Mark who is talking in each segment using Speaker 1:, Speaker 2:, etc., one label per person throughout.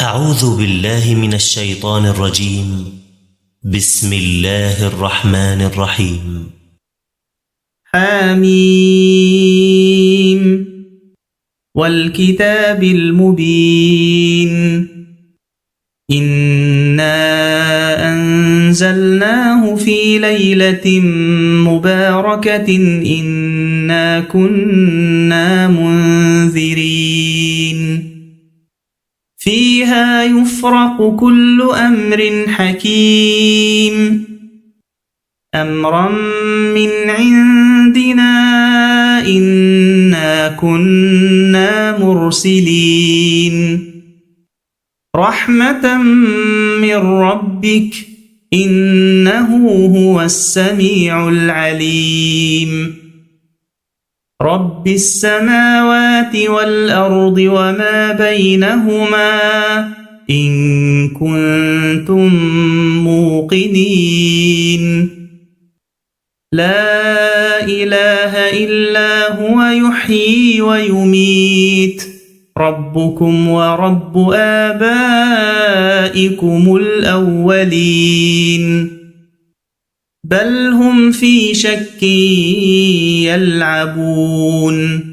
Speaker 1: أعوذ بالله من الشيطان الرجيم. بسم الله الرحمن الرحيم.
Speaker 2: حميم والكتاب المبين إنا أنزلناه في ليلة مباركة إنا كنا منذرين فيها يفرق كل أمر حكيم أمرا من عندنا إنا كنا مرسلين رحمة من ربك إنه هو السميع العليم رب السماوات والأرض وما بينهما إن كنتم موقنين لا إله إلا هو يحيي ويميت ربكم ورب آبائكم الأولين بل هم في شك يلعبون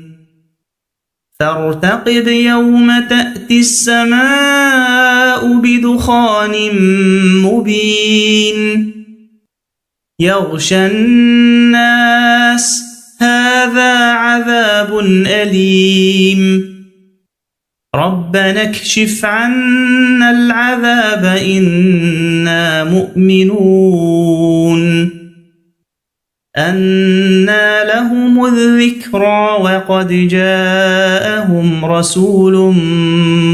Speaker 2: فارتقب يوم تأتي السماء بدخان مبين يغشى الناس هذا عذاب أليم ربنا اكشف عنا العذاب إنا مؤمنون أنى لهم الذكرى وقد جاءهم رسول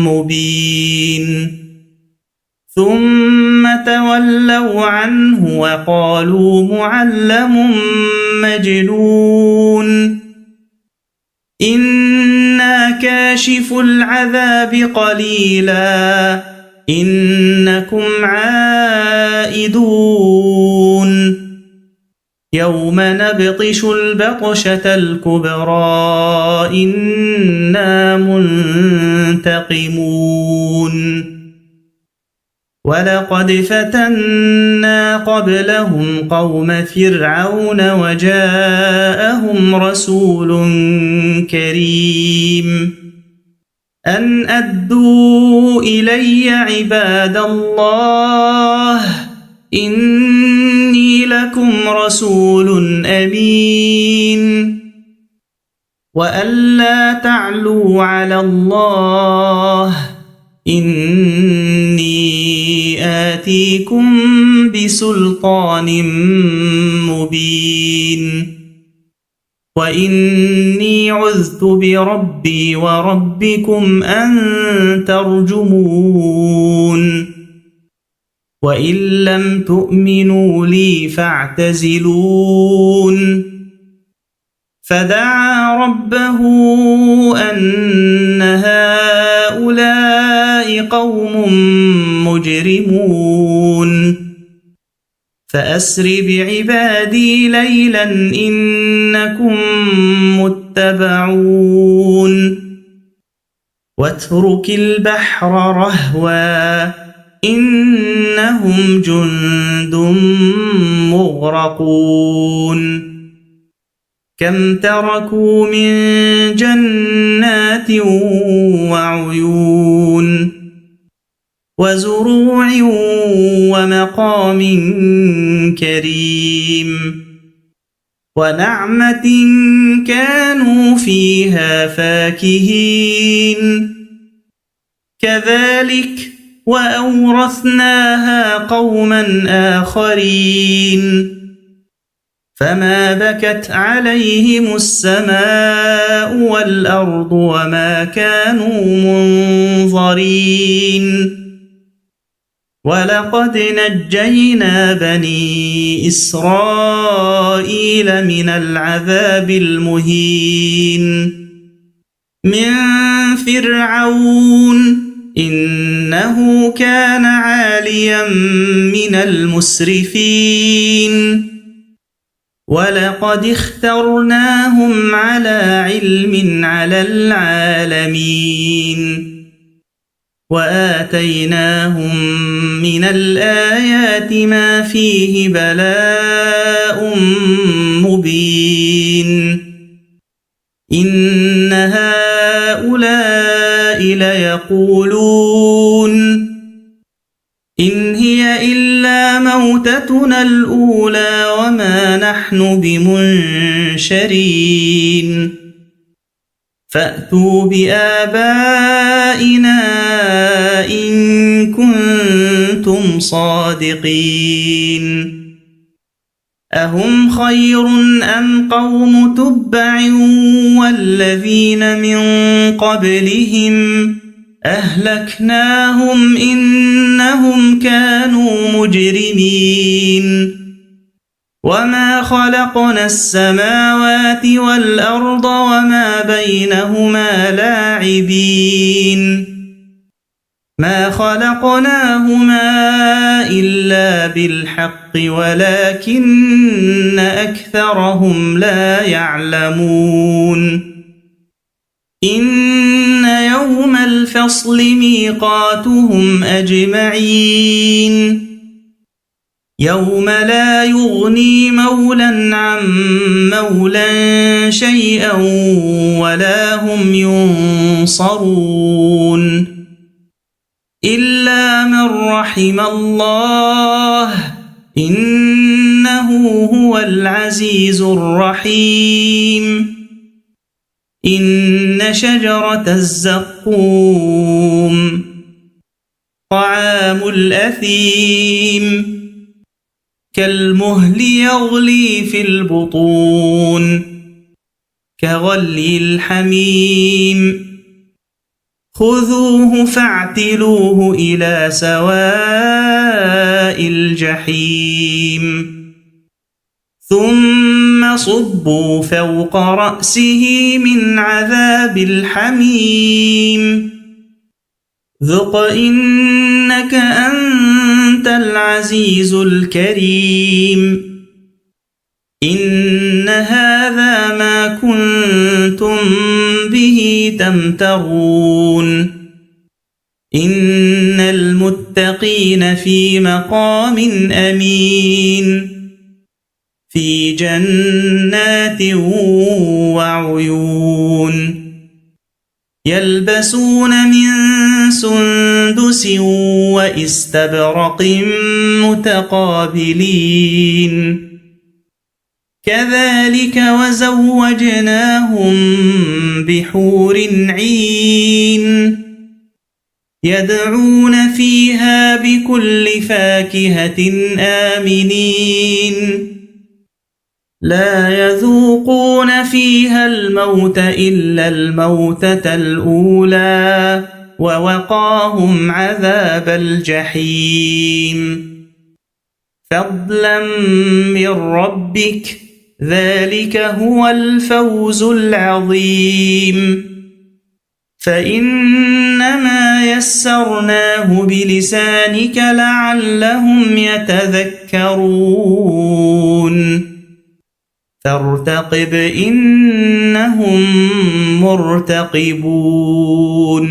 Speaker 2: مبين ثم تولوا عنه وقالوا معلم مجنون إنا كاشف العذاب قليلا إنكم عائدون يوم نبطش البطشة الكبرى إنا منتقمون ولقد فتنا قبلهم قوم فرعون وجاءهم رسول كريم أن أدوا إلي عباد الله إني لكم رسول أمين وأن لا تعلوا على الله إني آتيكم بسلطان مبين وإني عذت بربي وربكم أن ترجمون وإن لم تؤمنوا لي فاعتزلون فدعا ربه أن هؤلاء قوم مجرمون فأسر بعبادي ليلا إنكم متبعون واترك البحر رهوا إنهم جند مغرقون كم تركوا من جنات وعيون وزروع ومقام كريم ونعمة كانوا فيها فاكهين كذلك وأورثناها قوما آخرين فما بكت عليهم السماء والأرض وما كانوا منظرين ولقد نجينا بني إسرائيل من العذاب المهين من فرعون إنه كان عاليا من المسرفين ولقد اخترناهم على علم على العالمين وآتيناهم من الآيات ما فيه بلاء مبين إن هؤلاء ليقولون إن هي إلا موتتنا الأولى وما نحن بمنشرين فأتوا بآبائنا إن كنتم صادقين أهم خير أم قوم تبع والذين من قبلهم أهلكناهم إنهم كانوا مجرمين وما خلقنا السماوات والأرض وما بينهما لاعبين ما خلقناهما إلا بالحق ولكن أكثرهم لا يعلمون إن يوم الفصل ميقاتهم أجمعين يوم لا يغني مولى عن مولى شيئا ولا هم ينصرون إلا من رحم الله إنه هو العزيز الرحيم إن شجرة الزقوم طعام الأثيم كالمهل يغلي في البطون كغلي الحميم خذوه فاعتلوه إلى سواء الجحيم ثم صبوا فوق رأسه من عذاب الحميم ذق إنك أنت العزيز الكريم إن هذا ما كنتم به تمترون إن المتقين في مقام أمين في جنات وعيون يلبسون من سندس وإستبرق متقابلين كذلك وزوجناهم بحور عين يدعون فيها بكل فاكهة آمنين لا يذوقون فيها الموت إلا الموتة الأولى ووقاهم عذاب الجحيم فضلا من ربك ذلك هو الفوز العظيم فإنما يسرناه بلسانك لعلهم يتذكرون فارتقب إنهم مرتقبون